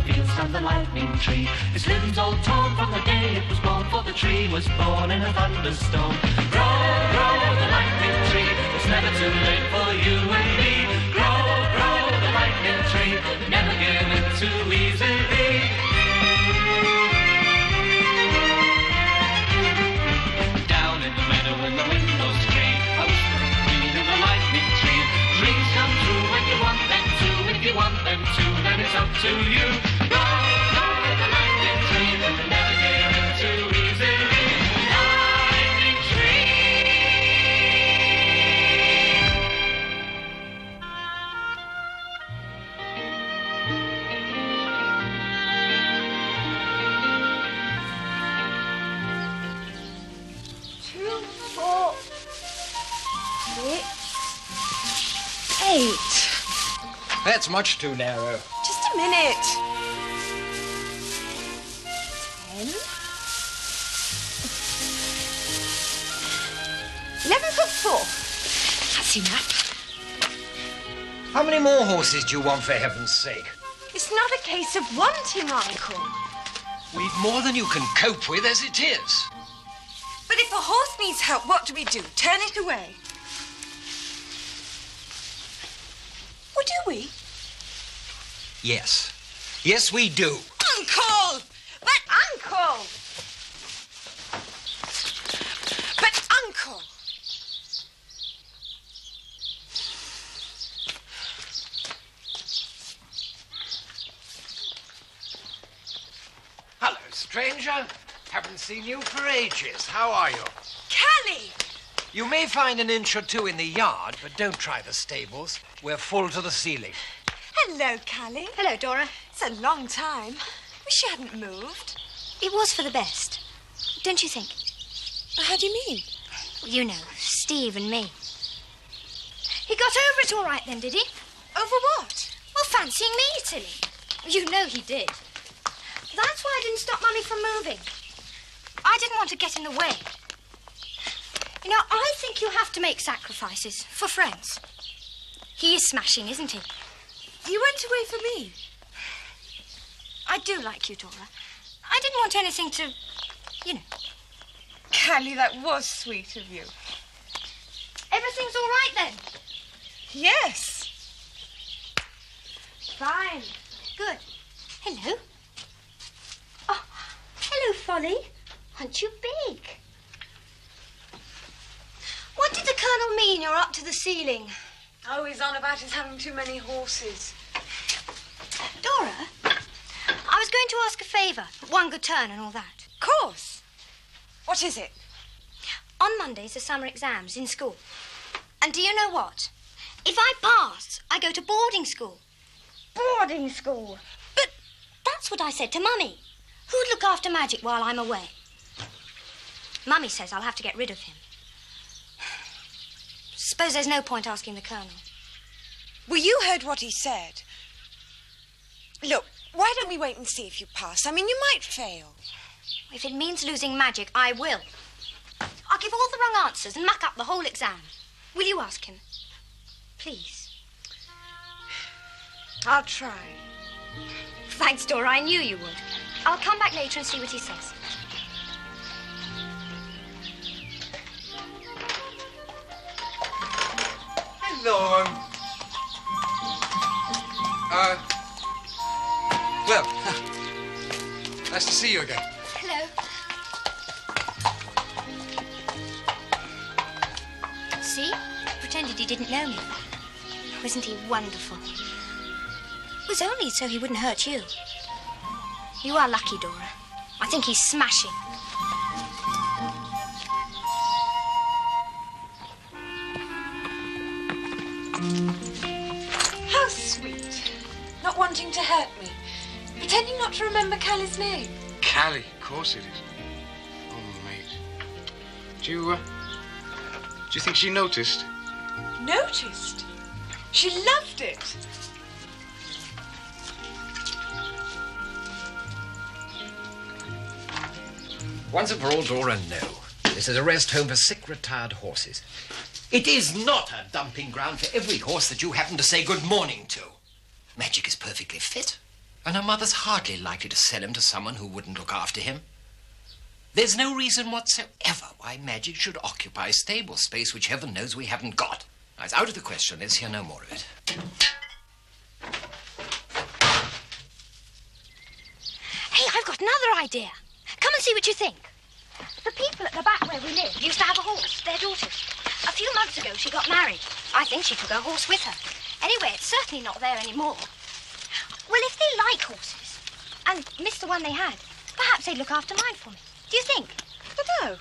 fields from the lightning tree. Its limbs all torn from the day it was born, for the tree was born in a thunderstorm. Grow, grow the lightning tree, it's never too late for you and me. Grow, grow the lightning tree, never give in too easily. Down in the meadow when the wind blows free, I whisper the green in the lightning tree. Dreams come true when you want them to. If you want them to, then it's up to you. Grow, grow the lightning tree, never give in too easily. Lightning tree. Two, 4, 6, 8. That's much too narrow. Just a minute. 10. 11'4". That's enough. How many more horses do you want, for heaven's sake? It's not a case of wanting, Uncle. We've more than you can cope with as it is. But if a horse needs help, what do we do? Turn it away? Or do we? Yes. Yes, we do. Uncle! But Uncle! But Uncle! Hello, stranger. Haven't seen you for ages. How are you? Callie! You may find an inch or two in the yard, but don't try the stables. We're full to the ceiling. Hello, Callie. Hello, Dora. It's a long time. Wish you hadn't moved. It was for the best, don't you think? How do you mean? Well, you know, Steve and me. He got over it all right then, did he? Over what? Well, fancying me, silly. You know he did. That's why I didn't stop Mummy from moving. I didn't want to get in the way. You know, I think you have to make sacrifices for friends. He is smashing, isn't he? You went away for me. I do like you, Dora. I didn't want anything to, you know. Callie, that was sweet of you. Everything's all right then? Yes. Fine. Good. Hello. Oh, hello, Folly. Aren't you big? What did the Colonel mean you're up to the ceiling? Oh, he's on about us having too many horses. Dora, I was going to ask a favour. One good turn and all that. Of course. What is it? On Mondays are summer exams in school. And do you know what? If I pass, I go to boarding school. Boarding school? But that's what I said to Mummy. Who'd look after Magic while I'm away? Mummy says I'll have to get rid of him. Suppose there's no point asking the Colonel. Well, you heard what he said. Look, why don't we wait and see if you pass? I mean, you might fail. If it means losing Magic, I will. I'll give all the wrong answers and muck up the whole exam. Will you ask him? Please. I'll try. Thanks, Dora. I knew you would. I'll come back later and see what he says. Hello, well, nice to see you again. Hello. See? Pretended he didn't know me. Wasn't he wonderful? It was only so he wouldn't hurt you. You are lucky, Dora. I think he's smashing. How sweet. Not wanting to hurt me. Pretending not to remember Callie's name. Callie, of course it is. Oh, mate. Do you think she noticed? Noticed? She loved it. Once and for all, Dora, no. This is a rest home for sick, retired horses. It is not a dumping ground for every horse that you happen to say good morning to. Magic is perfectly fit. And her mother's hardly likely to sell him to someone who wouldn't look after him. There's no reason whatsoever why Magic should occupy stable space which heaven knows we haven't got. Now, it's out of the question. Let's hear no more of it. Hey, I've got another idea. Come and see what you think. The people at the back where we live used to have a horse, their daughter's. A few months ago, she got married. I think she took her horse with her. Anyway, it's certainly not there anymore. Well, if they like horses and miss the one they had, perhaps they'd look after mine for me. Do you think? I don't know.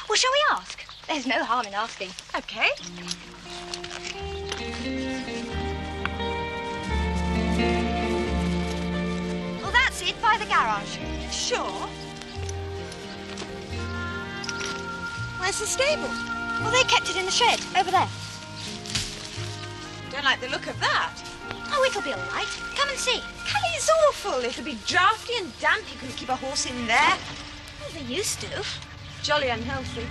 Well, shall we ask? There's no harm in asking. Okay. Well, that's it, by the garage. Sure. Where's the stable? Well, they kept it in the shed, over there. Don't like the look of that. Oh, it'll be all right. Come and see. Kelly, it's awful. It'll be drafty and damp. You couldn't keep a horse in there. Well, they used to. Jolly unhealthy.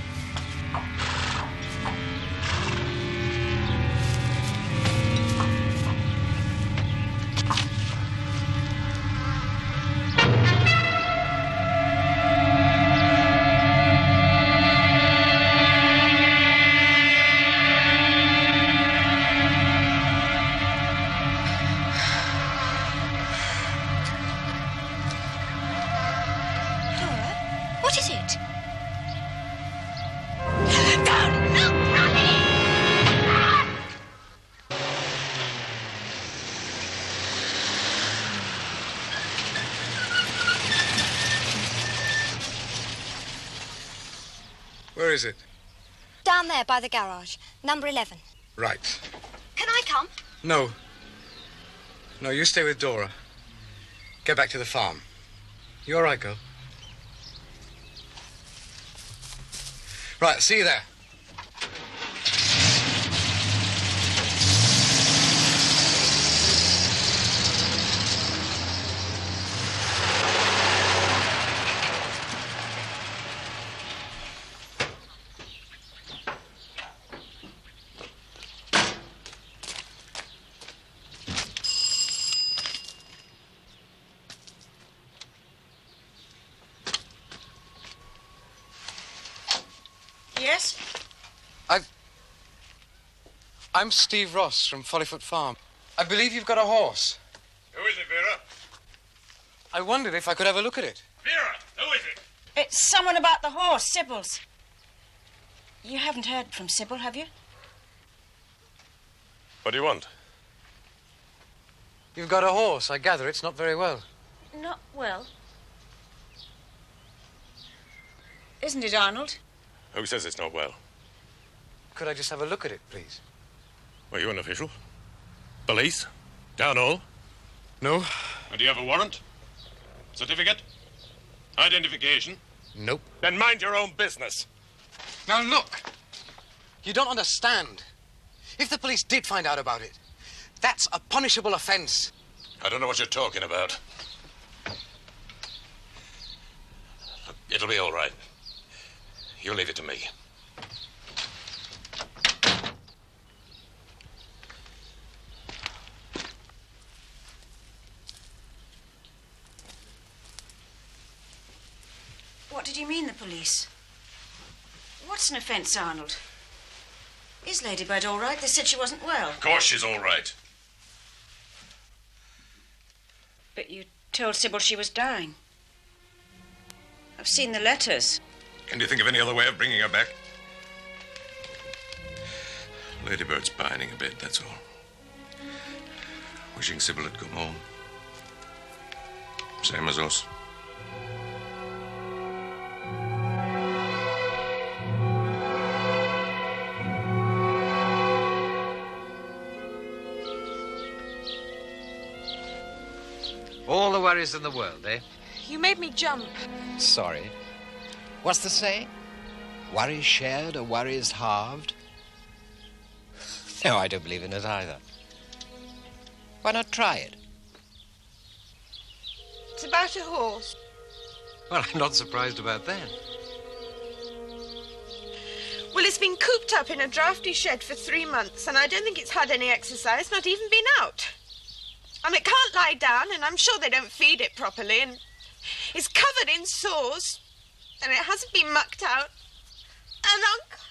What is it? Where is it? Down there by the garage, number 11. Right. Can I come? No. No, you stay with Dora. Get back to the farm. You all right, girl? Right, see you there. Yes? I'm Steve Ross from Follyfoot Farm. I believe you've got a horse. Who is it, Vera? I wondered if I could have a look at it. Vera, who is it? It's someone about the horse, Sybil's. You haven't heard from Sybil, have you? What do you want? You've got a horse. I gather it's not very well. Not well. Isn't it, Arnold? Who says it's not well? Could I just have a look at it, please? Were you an official? Police? Town hall? No. And do you have a warrant? Certificate? Identification? Nope. Then mind your own business. Now look. You don't understand. If the police did find out about it, that's a punishable offense. I don't know what you're talking about. Look, it'll be all right. You leave it to me. What did you mean, the police? What's an offence, Arnold? Is Ladybird all right? They said she wasn't well. Of course she's all right. But you told Sybil she was dying. I've seen the letters. Can you think of any other way of bringing her back? Ladybird's pining a bit, that's all. Wishing Sybil had come home. Same as us. All the worries in the world, eh? You made me jump. Sorry. What's the saying? Worry shared or worries halved? No, I don't believe in it either. Why not try it? It's about a horse. Well, I'm not surprised about that. Well, it's been cooped up in a drafty shed for 3 months, and I don't think it's had any exercise, not even been out. And it can't lie down, and I'm sure they don't feed it properly, and it's covered in sores, and it hasn't been mucked out. And Uncle...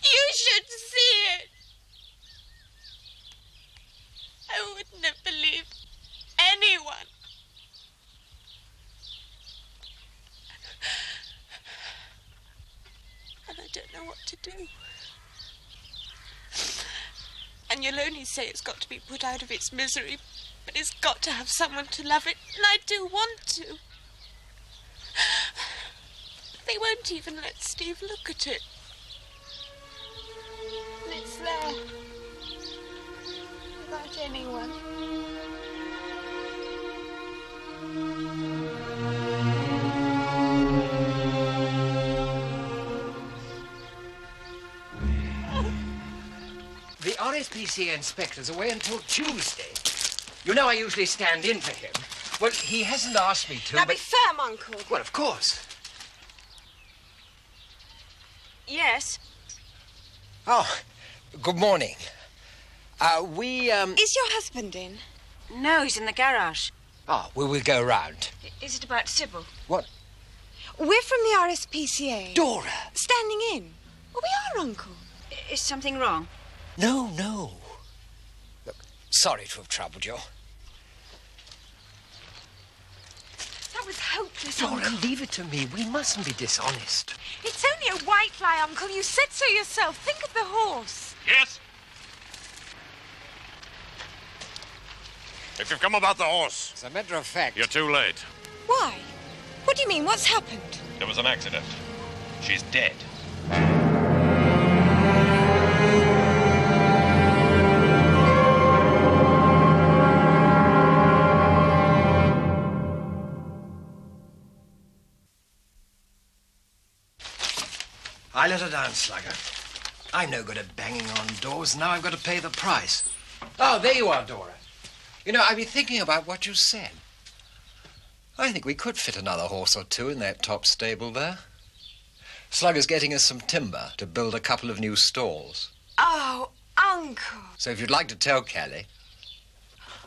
You should see it. I wouldn't have believed anyone. And I don't know what to do. And you'll only say it's got to be put out of its misery, but it's got to have someone to love it, and I do want to. They won't even let Steve look at it. And it's there, without anyone. The RSPCA inspector's away until Tuesday. You know I usually stand in for him. Well, he hasn't asked me to, Now but... be firm, Uncle. Well, of course. Yes. Oh, good morning. Is your husband in? No, he's in the garage. Oh, well, we'll go round. Is it about Sybil? What? We're from the RSPCA. Dora! Standing in. Well, we are, Uncle. Is something wrong? No, no. Look, sorry to have troubled you. That was hopeless, Dora, Uncle. leave it to me. We mustn't be dishonest. It's only a white fly, Uncle. You said so yourself. Think of the horse. Yes? If you've come about the horse, As a matter of fact... you're too late. Why? What do you mean? What's happened? There was an accident. She's dead. I let her down, Slugger. I'm no good at banging on doors. Now I've got to pay the price. Oh, there you are, Dora. You know, I've been thinking about what you said. I think we could fit another horse or two in that top stable there. Slugger's getting us some timber to build a couple of new stalls. Oh, Uncle. So if you'd like to tell Callie...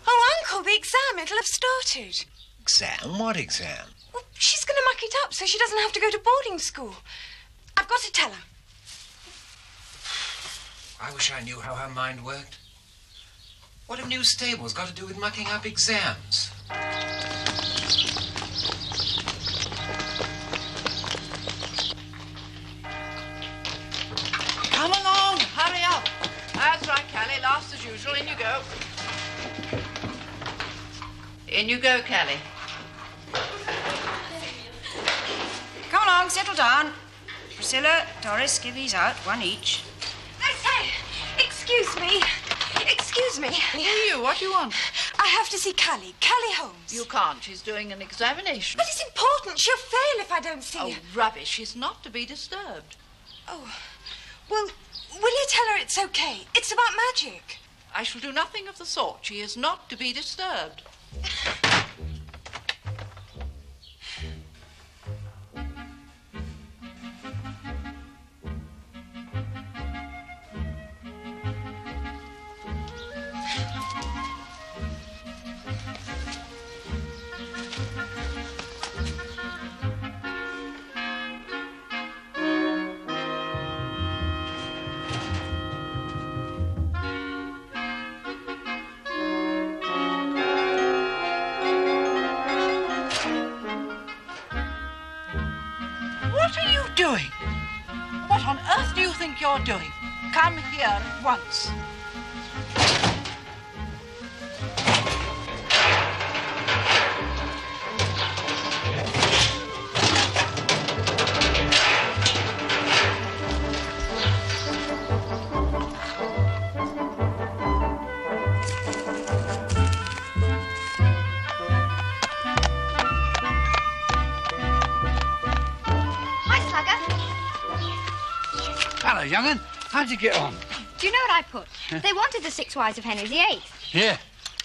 Oh, Uncle, the exam, it'll have started. Exam? What exam? Well, she's going to muck it up so she doesn't have to go to boarding school. I've got to tell her. I wish I knew how her mind worked. What have new stables got to do with mucking up exams? Come along, hurry up. That's right, Callie. Last as usual. In you go. In you go, Callie. Come along, settle down. Priscilla, Doris, give these out, one each. I say, excuse me. Excuse me. Who are you? What do you want? I have to see Callie. Callie Holmes. You can't. She's doing an examination. But it's important. She'll fail if I don't see Oh, her. rubbish. She's not to be disturbed. Oh, well, will you tell her it's okay? It's about magic. I shall do nothing of the sort. She is not to be disturbed. What are you doing? What on earth do you think you're doing? Come here at once. Hello, young'un. How'd you get on? Do you know what I put? They wanted the 6 wives of Henry VIII. Yeah,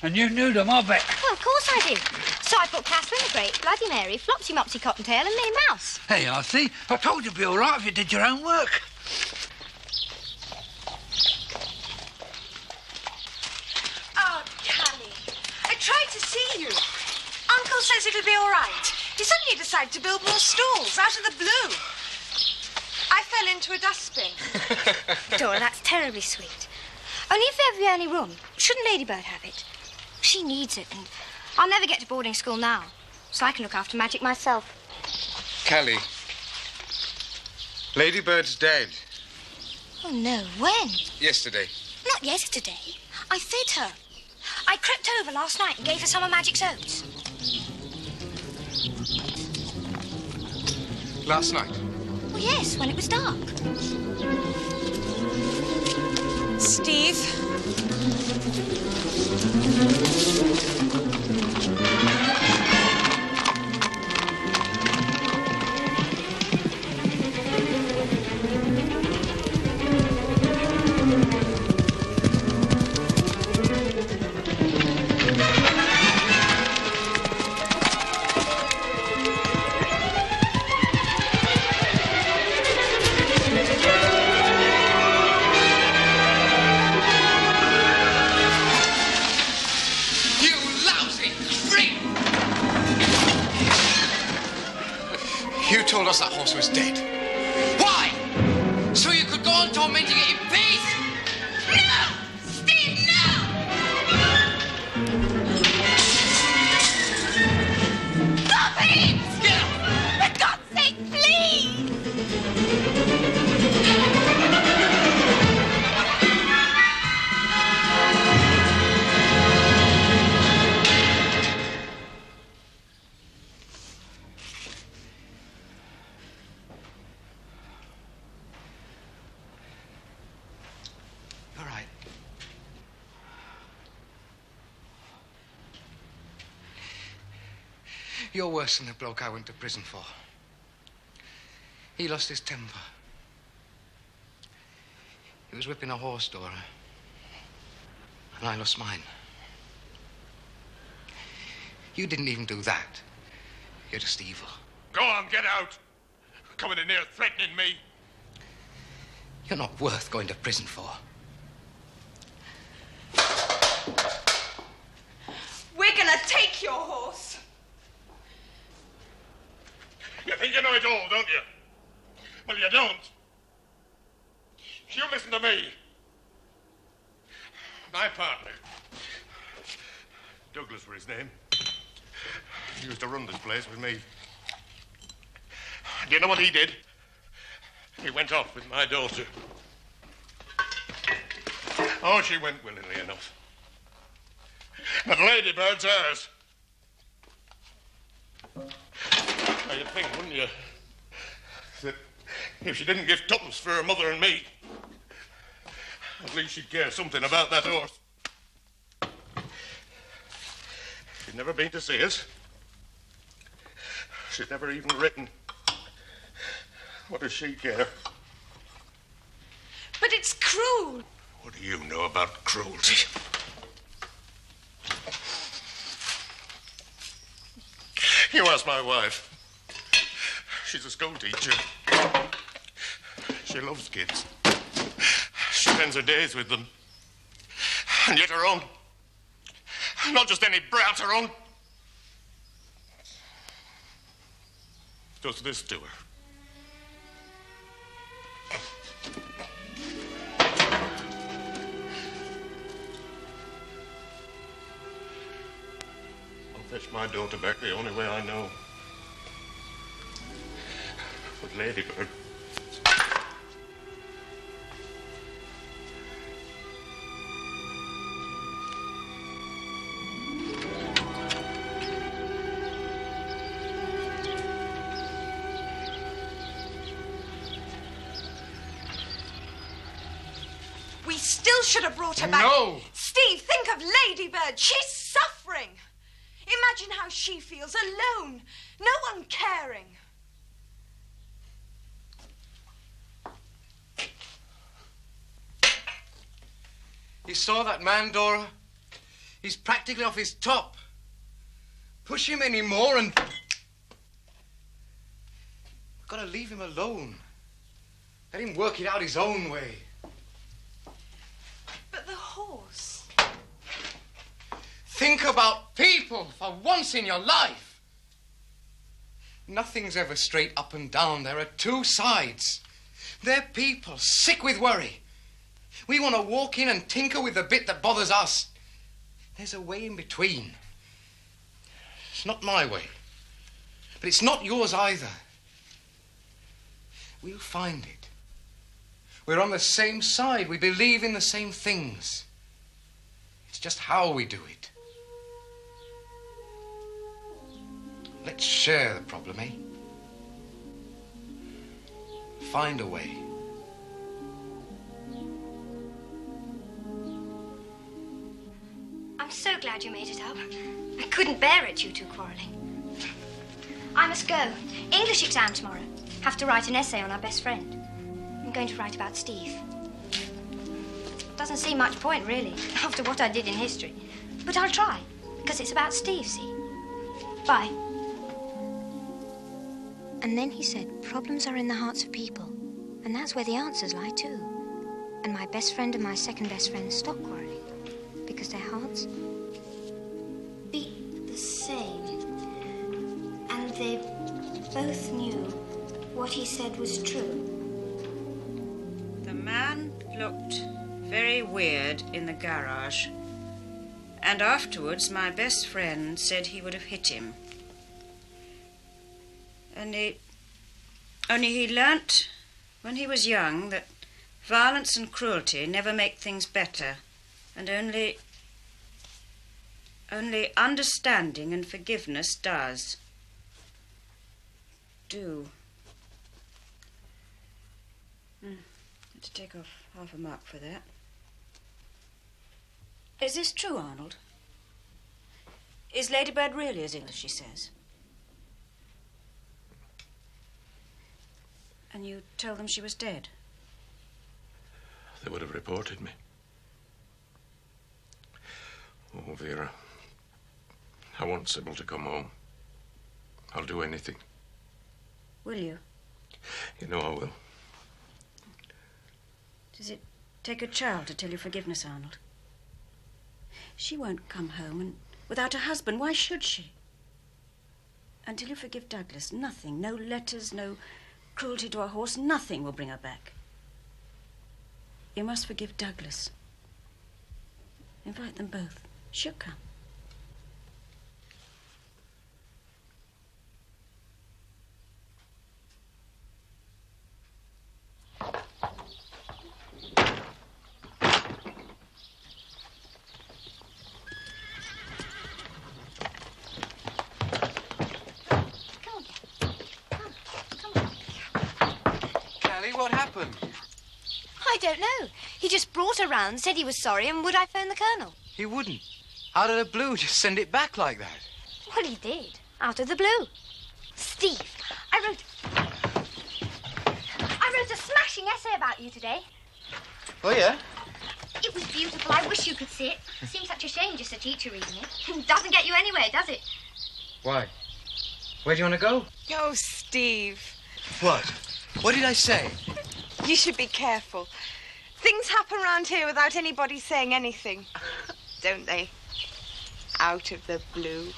and you knew them, I bet. Well, of course I did. So I put Catherine the Great, Bloody Mary, Flopsy Mopsy Cottontail and Minnie Mouse. Hey, I see. I told you it'd be all right if you did your own work. suppose it'll be all right? He suddenly decided to build more stalls out of the blue. I fell into a dustbin. Dora, that's terribly sweet. Only if there'd be any room. Shouldn't Ladybird have it? She needs it, and I'll never get to boarding school now, so I can look after Magic myself. Callie, Ladybird's dead. Oh, no. When? Yesterday. Not yesterday. I fed her. I crept over last night and gave her some of Magic's oats. Last night? Well, yes, when it was dark. Steve? You told us that horse was dead. Why? So you could go on tormenting it in peace? No! Steve, no! Stop it! Get up! For God's sake, please! All right. You're worse than the bloke I went to prison for. He lost his temper. He was whipping a horse, Dora. And I lost mine. You didn't even do that. You're just evil. Go on, get out. Coming in here threatening me. You're not worth going to prison for. We're gonna take your horse. You think you know it all, don't you? Well, you don't. You listen to me. My partner, Douglas were his name. He used to run this place with me. Do you know what he did? He went off with my daughter. Oh, she went willingly enough. But Ladybird's ours. Now, you'd think, wouldn't you, that if she didn't give tuppence for her mother and me, at least she'd care something about that horse. She'd never been to see us. She'd never even written. What does she care? But it's cruel. What do you know about cruelty? You ask my wife. She's a school teacher. She loves kids. She spends her days with them. And yet her own. Not just any brat, her own. Does this to her. I'll fetch my daughter back the only way I know. With Ladybird. We still should have brought her back. No! Steve, think of Ladybird. She's suffering. Imagine how she feels, alone. No one caring. You saw that man, Dora? He's practically off his top. Push him any more and... I've got to leave him alone. Let him work it out his own way. But the horse... Think about people for once in your life. Nothing's ever straight up and down. There are two sides. They're people sick with worry. We want to walk in and tinker with the bit that bothers us. There's a way in between. It's not my way. But it's not yours either. We'll find it. We're on the same side. We believe in the same things. It's just how we do it. Let's share the problem, eh? Find a way. I'm so glad you made it up. I couldn't bear it, you two quarrelling. I must go. English exam tomorrow. Have to write an essay on our best friend. I'm going to write about Steve. Doesn't seem much point, really, after what I did in history. But I'll try, because it's about Steve, see? Bye. And then he said, problems are in the hearts of people. And that's where the answers lie, too. And my best friend and my second best friend stopped quarrelling. Because their hearts beat the same. And they both knew what he said was true. The man looked very weird in the garage. And afterwards, my best friend said he would have hit him. Only he learnt when he was young that violence and cruelty never make things better, and only understanding and forgiveness does. Let's take off half a mark for that. Is this true, Arnold? Is Ladybird really as ill as she says? And you tell them she was dead? They would have reported me. Oh, Vera. I want Sybil to come home. I'll do anything. Will you? You know I will. Does it take a child to tell you forgiveness, Arnold? She won't come home, and without a husband, why should she? Until you forgive Douglas, nothing, no letters, no cruelty to a horse, nothing will bring her back. You must forgive Douglas. Invite them both. She'll come. What happened? I don't know. He just brought her round, said he was sorry, and would I phone the Colonel? He wouldn't. Out of the blue, just send it back like that. Well, he did. Out of the blue. Steve, I wrote a smashing essay about you today. Oh, yeah? It was beautiful. I wish you could see it. It seems such a shame just a teacher reading it. It doesn't get you anywhere, does it? Why? Where do you want to go? Oh, Steve. What? What did I say? You should be careful. Things happen around here without anybody saying anything. Don't they? Out of the blue.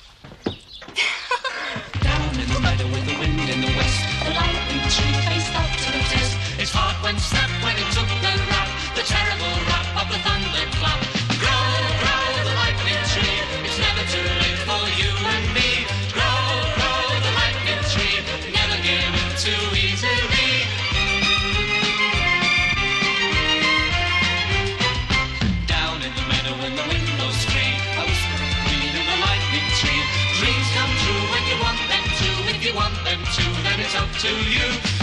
Down in the meadow with the wind in the west, the lightning tree faced up to the test. Its heart went snap when it took the rap, the terrible rap of the thunderclap. Grow, grow, the lightning tree. It's never too late for you and me. Grow, grow, the lightning tree. Never give in too easily. Down in the meadow when the window's free, a whispering queen in the lightning tree. Dreams come true when you want them to. If you want them to, then it's up to you.